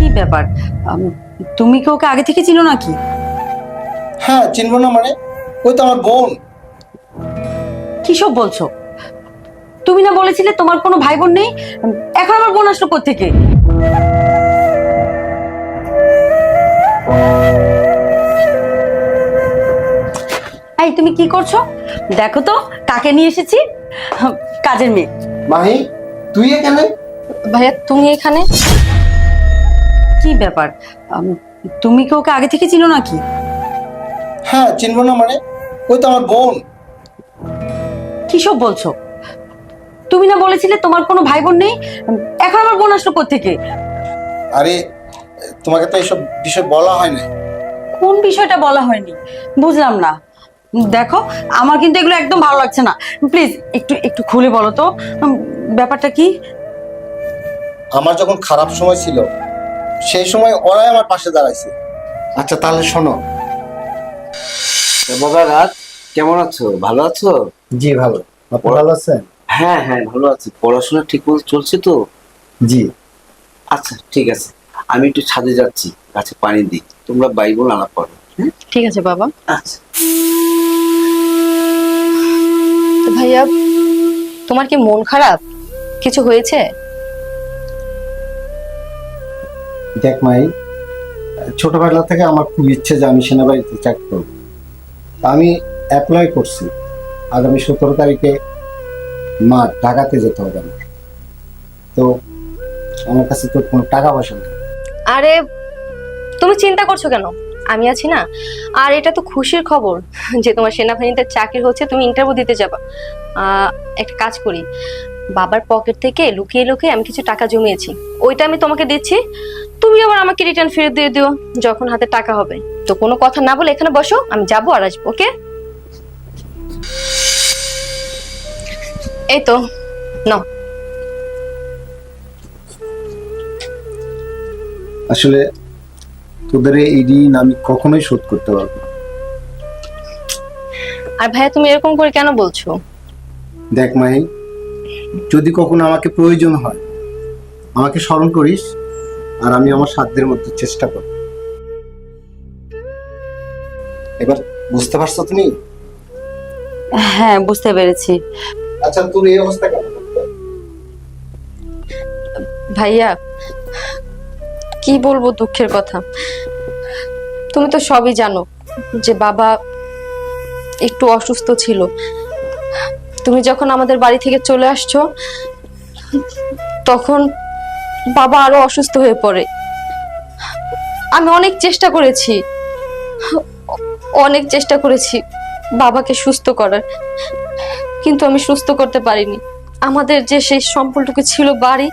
কি ব্যাপার? তুমি কি ওকে আগে থেকে চিনো নাকি? হ্যাঁ, চিনবো না মানে? ওই তো আমার বোন। কি সব বলছো? তুমি না বলেছিলে তোমার কোনো ভাই বোন নেই? এখন আমার বোন আসলো কোত্থেকে? এই তুমি কি করছো? দেখো তো কাকে নিয়ে এসেছি। কাজের মেয়ে। মাহি, তুই এখানে? ভাইয়া তুমি এখানে? কি ব্যাপার? তুমি কি ওকে আগে থেকে চিনো নাকি? হ্যাঁ, চিনবো না মানে? ওই তো আমার বোন। কি সব বলছো? তুমি না বলেছিলে তোমার কোনো ভাই বোন নেই? এখন আমার বোন আসলো কোত্থেকে? আরে, তোমাকে তো এইসব বিষয় বলা হয় না। কোন বিষয়টা বলা হয়নি বুঝলাম না। দেখো, আমার কিন্তু এগুলো একদম ভালো লাগছে না। প্লিজ একটু একটু খুলে বলো তো ব্যাপারটা কি। আমার যখন খারাপ সময় ছিল সেই সময় ওরাই আমার পাশে দাঁড়াইছে। আচ্ছা তাহলে শোনো। বাবা রাত, কেমন আছো? ভালো আছো? জি ভালো। আপনি ভালো আছেন? হ্যাঁ হ্যাঁ ভালো আছি। পড়াশোনা ঠিক মতো চলছে তো? জি। আচ্ছা ঠিক আছে, আমি একটু ছাদে যাচ্ছি, গাছে পানি দিই, তোমরা বাইবেল আলাপ করো। হ্যাঁ ঠিক আছে বাবা। আচ্ছা। তো ভাইয়া, তোমার কি মন খারাপ? কিছু হয়েছে? দেখ মাই, ছোটবেলা থেকে আমার খুব ইচ্ছে যে আমি সেনাবাহিনীতে চাকরি করব। আমি অ্যাপ্লাই করছি। আগামী 17 তারিখে ঢাকাতে যেতে হবে আমার। তো আমার কাছে তো কোনো টাকা পয়সা নেই। আরে তুমি চিন্তা করছো কেন? আমি আছি না। আর এটা তো খুশির খবর যে তোমার সেনাবাহিনীতে চাকরি হচ্ছে, তুমি ইন্টারভিউ দিতে যাবা। একটা কাজ করি, বাবার পকেট থেকে লুকিয়ে লুকিয়ে আমি কিছু টাকা জমিয়েছি, ওইটা আমি তোমাকে দিচ্ছি। তুমি আবার আমাকে রিটার্ন ফেরত দিয়ে দিও যখন হাতে টাকা হবে। তো কোনো কথা না বলে এখানে বসো, আমি যাবো আর আসবো। ওকে? এই তো নাও। আসলে তোদের এই ঋণ আমি কখনোই শোধ করতে পারবো না। আর ভাইয়া তুমি এরকম করে কেন বলছো? দেখ মাহি, যদি কখনো আমাকে প্রয়োজন হয় আমাকে স্মরণ করিস, আর আমি আমার সাধ্যের মধ্যে চেষ্টা করব। এবার বুঝতে পারছো তুমি? হ্যাঁ, বুঝতে পেরেছি। আচ্ছা, তোর এই অবস্থা কেন? ভাইয়া কি বলবো দুঃখের কথা। তুমি তো সবই জানো যে বাবা একটু অসুস্থ ছিল। তুমি যখন আমাদের বাড়ি থেকে চলে আসছো তখন বাবা আরো অসুস্থ হয়ে পড়ে। আমি অনেক চেষ্টা করেছি বাবাকে সুস্থ করার, কিন্তু আমি সুস্থ করতে পারিনি। আমাদের যে সেই সম্পর্কটুকু ছিল বাড়ি,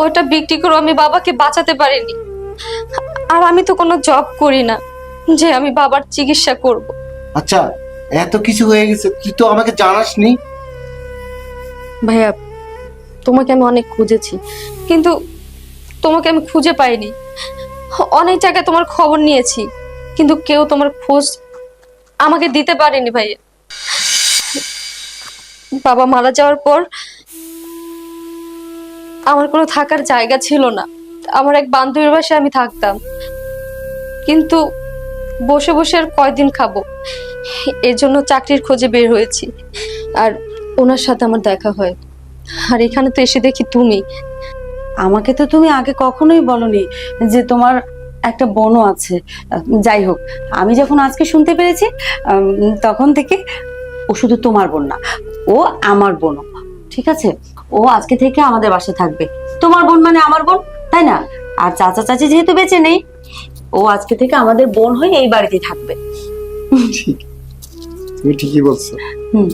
ওটা বিক্রি করে আমি বাবাকে বাঁচাতে পারিনি। আর আমি তো কোনো জব করি না যে আমি বাবার চিকিৎসা করব। আচ্ছা, এত কিছু হয়ে গেছে, তুই তো আমাকে জানাসনি। ভাইয়া তোমাকে আমি অনেক খুঁজেছি, কিন্তু তোমাকে আমি খুঁজে পাইনি। অনেক জায়গায় তোমার খবর নিয়েছি, কিন্তু কেউ তোমার খোঁজ আমাকে দিতে পারেনি। ভাইয়া বাবা মারা যাওয়ার পর আমার কোনো থাকার জায়গা ছিল না। আমার এক বান্ধবীর বাসায় আমি থাকতাম, কিন্তু বসে বসে আর কয়দিন খাবো, এর জন্য চাকরির খোঁজে বের হয়েছি। আর ওনার সাথে আমার দেখা হয়, আর এখানে তো এসে দেখি তুমি। আমাকে তো তুমি আগে কখনোই বলনি যে তোমার একটা বোনও আছে। যাই হোক, আমি যখন আজকে শুনতে পেরেছি তখন থেকে ও শুধু তোমার বোন না, ও আমার বোনও। ঠিক আছে, ও আজকে থেকে আমাদের বাসায় থাকবে। তোমার বোন মানে আমার বোন, তাই না? আর চাচা চাচি যেহেতু বেঁচে নেই, ও আজকে থেকে আমাদের বোন হয়ে এই বাড়িতেই থাকবে। ঠিক, তুমি ঠিকই বলছো। হুম।